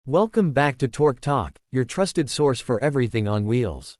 Welcome back to Torque Talk, your trusted source for everything on wheels.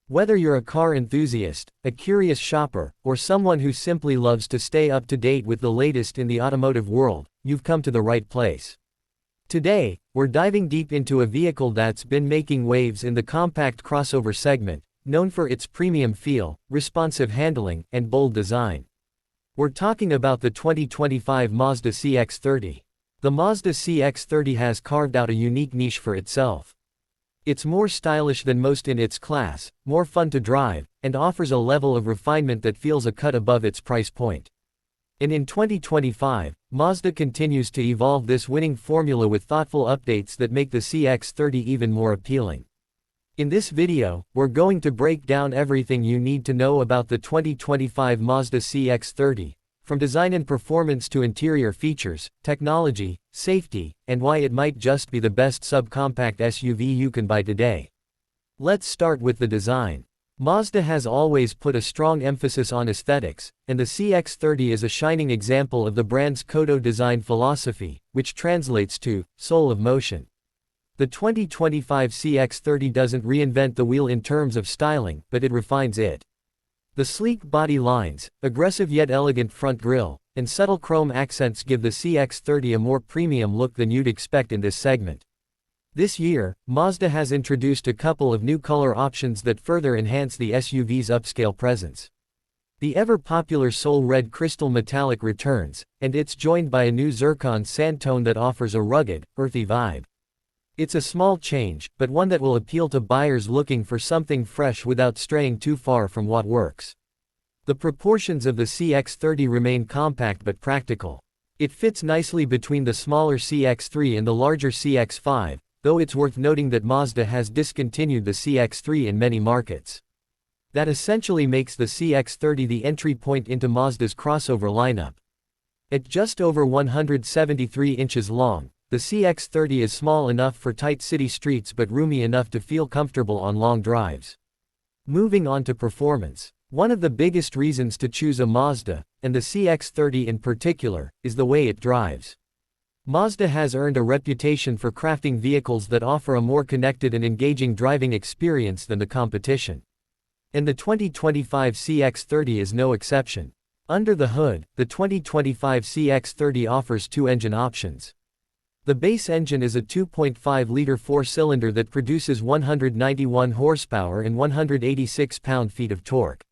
Whether you're a car enthusiast, a curious shopper, or someone who simply loves to stay up to date with the latest in the automotive world, you've come to the right place. Today, we're diving deep into a vehicle that's been making waves in the compact crossover segment, known for its premium feel, responsive handling, and bold design. We're talking about the 2025 Mazda CX-30. The Mazda CX-30 has carved out a unique niche for itself. It's more stylish than most in its class, more fun to drive, and offers a level of refinement that feels a cut above its price point. And in 2025, Mazda continues to evolve this winning formula with thoughtful updates that make the CX-30 even more appealing. In this video, we're going to break down everything you need to know about the 2025 Mazda CX-30. From design and performance to interior features, technology, safety, and why it might just be the best subcompact SUV you can buy today. Let's start with the design. Mazda has always put a strong emphasis on aesthetics, and the CX-30 is a shining example of the brand's Kodo design philosophy, which translates to soul of motion. The 2025 CX-30 doesn't reinvent the wheel in terms of styling, but it refines it. The sleek body lines, aggressive yet elegant front grille, and subtle chrome accents give the CX-30 a more premium look than you'd expect in this segment. This year, Mazda has introduced a couple of new color options that further enhance the SUV's upscale presence. The ever-popular Soul Red Crystal Metallic returns, and it's joined by a new Zircon sand tone that offers a rugged, earthy vibe. It's a small change, but one that will appeal to buyers looking for something fresh without straying too far from what works. The proportions of the CX-30 remain compact but practical. It fits nicely between the smaller CX-3 and the larger CX-5, though it's worth noting that Mazda has discontinued the CX-3 in many markets. That essentially makes the CX-30 the entry point into Mazda's crossover lineup. At just over 173 inches long, the CX-30 is small enough for tight city streets but roomy enough to feel comfortable on long drives. Moving on to performance. One of the biggest reasons to choose a Mazda, and the CX-30 in particular, is the way it drives. Mazda has earned a reputation for crafting vehicles that offer a more connected and engaging driving experience than the competition. And the 2025 CX-30 is no exception. Under the hood, the 2025 CX-30 offers two engine options. The base engine is a 2.5-liter four-cylinder that produces 191 horsepower and 186 pound-feet of torque.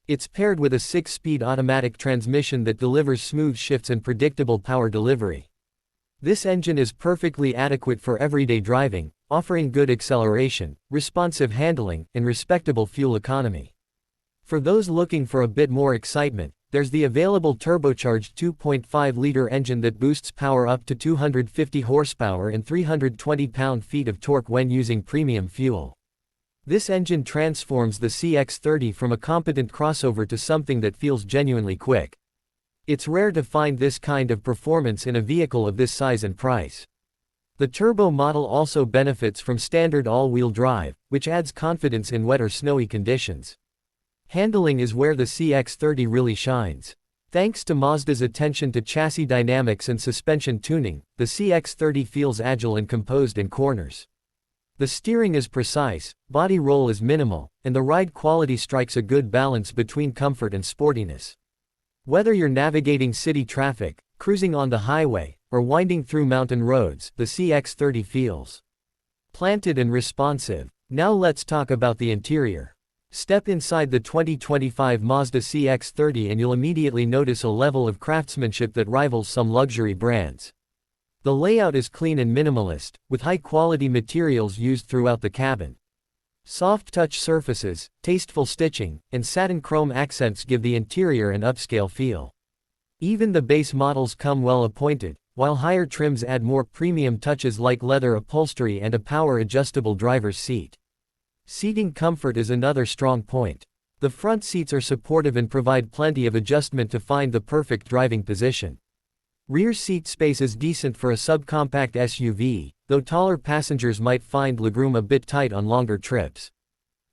It's paired with a 6-speed automatic transmission that delivers smooth shifts and predictable power delivery. This engine is perfectly adequate for everyday driving, offering good acceleration, responsive handling, and respectable fuel economy. For those looking for a bit more excitement, there's the available turbocharged 2.5-liter engine that boosts power up to 250 horsepower and 320 pound-feet of torque when using premium fuel. This engine transforms the CX-30 from a competent crossover to something that feels genuinely quick. It's rare to find this kind of performance in a vehicle of this size and price. The turbo model also benefits from standard all-wheel drive, which adds confidence in wet or snowy conditions. Handling is where the CX-30 really shines. Thanks to Mazda's attention to chassis dynamics and suspension tuning, the CX-30 feels agile and composed in corners. The steering is precise, body roll is minimal, and the ride quality strikes a good balance between comfort and sportiness. Whether you're navigating city traffic, cruising on the highway, or winding through mountain roads, the CX-30 feels planted and responsive. Now let's talk about the interior. Step inside the 2025 Mazda CX-30 and you'll immediately notice a level of craftsmanship that rivals some luxury brands. The layout is clean and minimalist, with high-quality materials used throughout the cabin. Soft touch surfaces, tasteful stitching, and satin chrome accents give the interior an upscale feel. Even the base models come well appointed, while higher trims add more premium touches like leather upholstery and a power-adjustable driver's seat. Seating comfort is another strong point. The front seats are supportive and provide plenty of adjustment to find the perfect driving position. Rear seat space is decent for a subcompact SUV, though taller passengers might find legroom a bit tight on longer trips.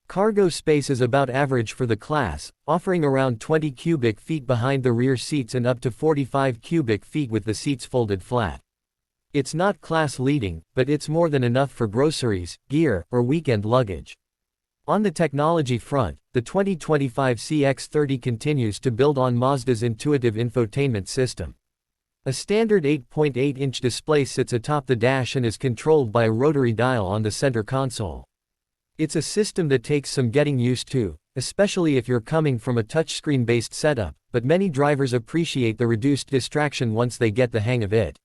Cargo space is about average for the class, offering around 20 cubic feet behind the rear seats and up to 45 cubic feet with the seats folded flat. It's not class-leading, but it's more than enough for groceries, gear, or weekend luggage. On the technology front, the 2025 CX-30 continues to build on Mazda's intuitive infotainment system. A standard 8.8-inch display sits atop the dash and is controlled by a rotary dial on the center console. It's a system that takes some getting used to, especially if you're coming from a touchscreen-based setup, but many drivers appreciate the reduced distraction once they get the hang of it.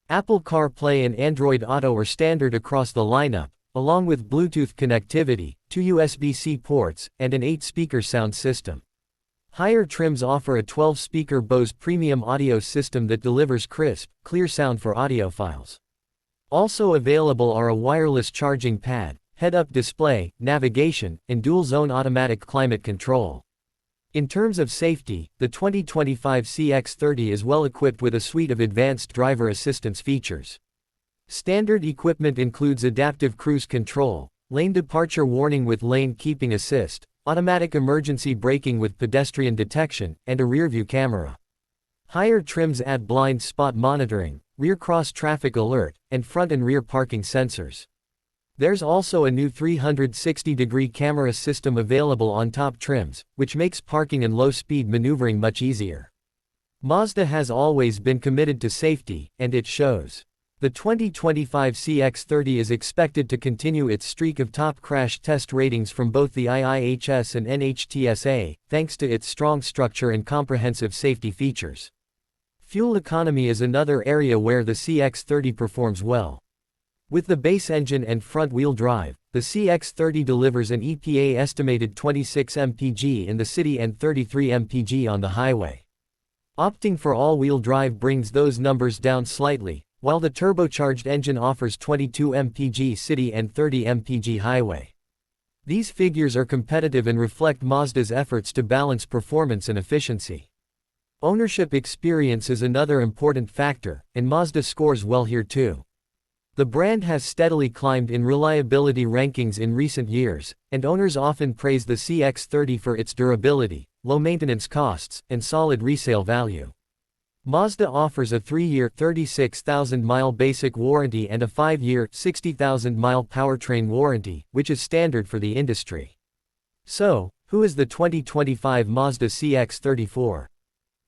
Apple CarPlay and Android Auto are standard across the lineup, along with Bluetooth connectivity, 2 USB-C ports, and an 8-speaker sound system. Higher trims offer a 12-speaker Bose premium audio system that delivers crisp, clear sound for audiophiles. Also available are a wireless charging pad, head-up display, navigation, and dual-zone automatic climate control. In terms of safety, the 2025 CX-30 is well equipped with a suite of advanced driver assistance features. Standard equipment includes adaptive cruise control, lane departure warning with lane keeping assist, automatic emergency braking with pedestrian detection, and a rear-view camera. Higher trims add blind spot monitoring, rear cross-traffic alert, and front and rear parking sensors. There's also a new 360-degree camera system available on top trims, which makes parking and low-speed maneuvering much easier. Mazda has always been committed to safety, and it shows. The 2025 CX-30 is expected to continue its streak of top crash test ratings from both the IIHS and NHTSA, thanks to its strong structure and comprehensive safety features. Fuel economy is another area where the CX-30 performs well. With the base engine and front-wheel drive, the CX-30 delivers an EPA-estimated 26 mpg in the city and 33 mpg on the highway. Opting for all-wheel drive brings those numbers down slightly, while the turbocharged engine offers 22 mpg city and 30 mpg highway. These figures are competitive and reflect Mazda's efforts to balance performance and efficiency. Ownership experience is another important factor, and Mazda scores well here too. The brand has steadily climbed in reliability rankings in recent years, and owners often praise the CX-30 for its durability, low maintenance costs, and solid resale value. Mazda offers a 3-year, 36,000-mile basic warranty and a 5-year, 60,000-mile powertrain warranty, which is standard for the industry. So, who is the 2025 Mazda CX-30 for?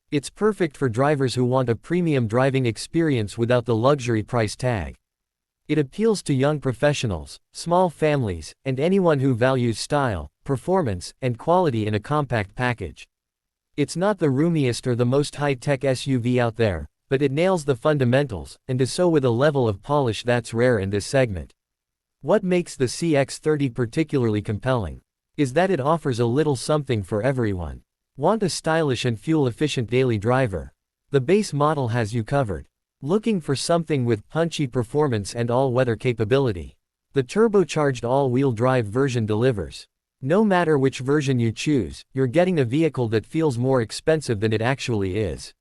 It's perfect for drivers who want a premium driving experience without the luxury price tag. It appeals to young professionals, small families, and anyone who values style, performance, and quality in a compact package. It's not the roomiest or the most high-tech SUV out there, but it nails the fundamentals, and does so with a level of polish that's rare in this segment. What makes the CX-30 particularly compelling is that it offers a little something for everyone. Want a stylish and fuel-efficient daily driver? The base model has you covered. Looking for something with punchy performance and all-weather capability? The turbocharged all-wheel drive version delivers. No matter which version you choose, you're getting a vehicle that feels more expensive than it actually is.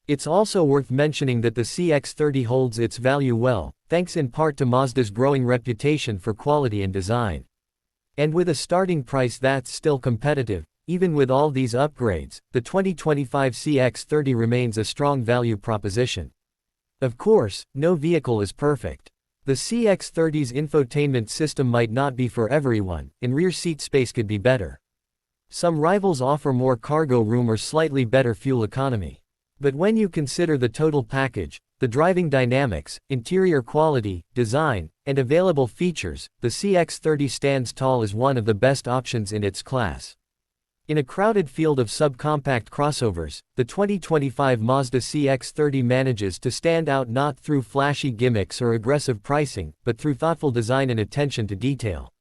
It's also worth mentioning that the CX-30 holds its value well, thanks in part to Mazda's growing reputation for quality and design. And with a starting price that's still competitive, even with all these upgrades, the 2025 CX-30 remains a strong value proposition. Of course, no vehicle is perfect. The CX-30's infotainment system might not be for everyone, and rear seat space could be better. Some rivals offer more cargo room or slightly better fuel economy. But when you consider the total package, the driving dynamics, interior quality, design, and available features, the CX-30 stands tall as one of the best options in its class. In a crowded field of subcompact crossovers, the 2025 Mazda CX-30 manages to stand out not through flashy gimmicks or aggressive pricing, but through thoughtful design and attention to detail.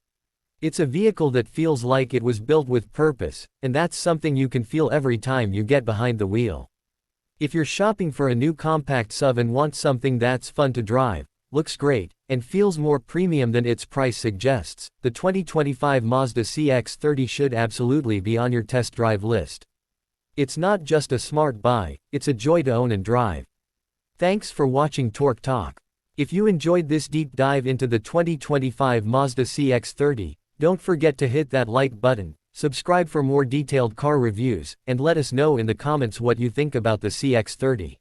It's a vehicle that feels like it was built with purpose, and that's something you can feel every time you get behind the wheel. If you're shopping for a new compact SUV and want something that's fun to drive, looks great, and feels more premium than its price suggests, the 2025 Mazda CX-30 should absolutely be on your test drive list. It's not just a smart buy, it's a joy to own and drive. Thanks for watching Torque Talk. If you enjoyed this deep dive into the 2025 Mazda CX-30, don't forget to hit that like button, subscribe for more detailed car reviews, and let us know in the comments what you think about the CX-30.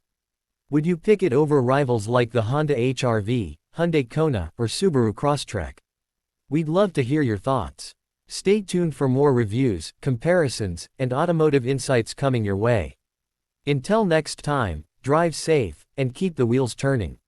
Would you pick it over rivals like the Honda HR-V, Hyundai Kona, or Subaru Crosstrek? We'd love to hear your thoughts. Stay tuned for more reviews, comparisons, and automotive insights coming your way. Until next time, drive safe, and keep the wheels turning.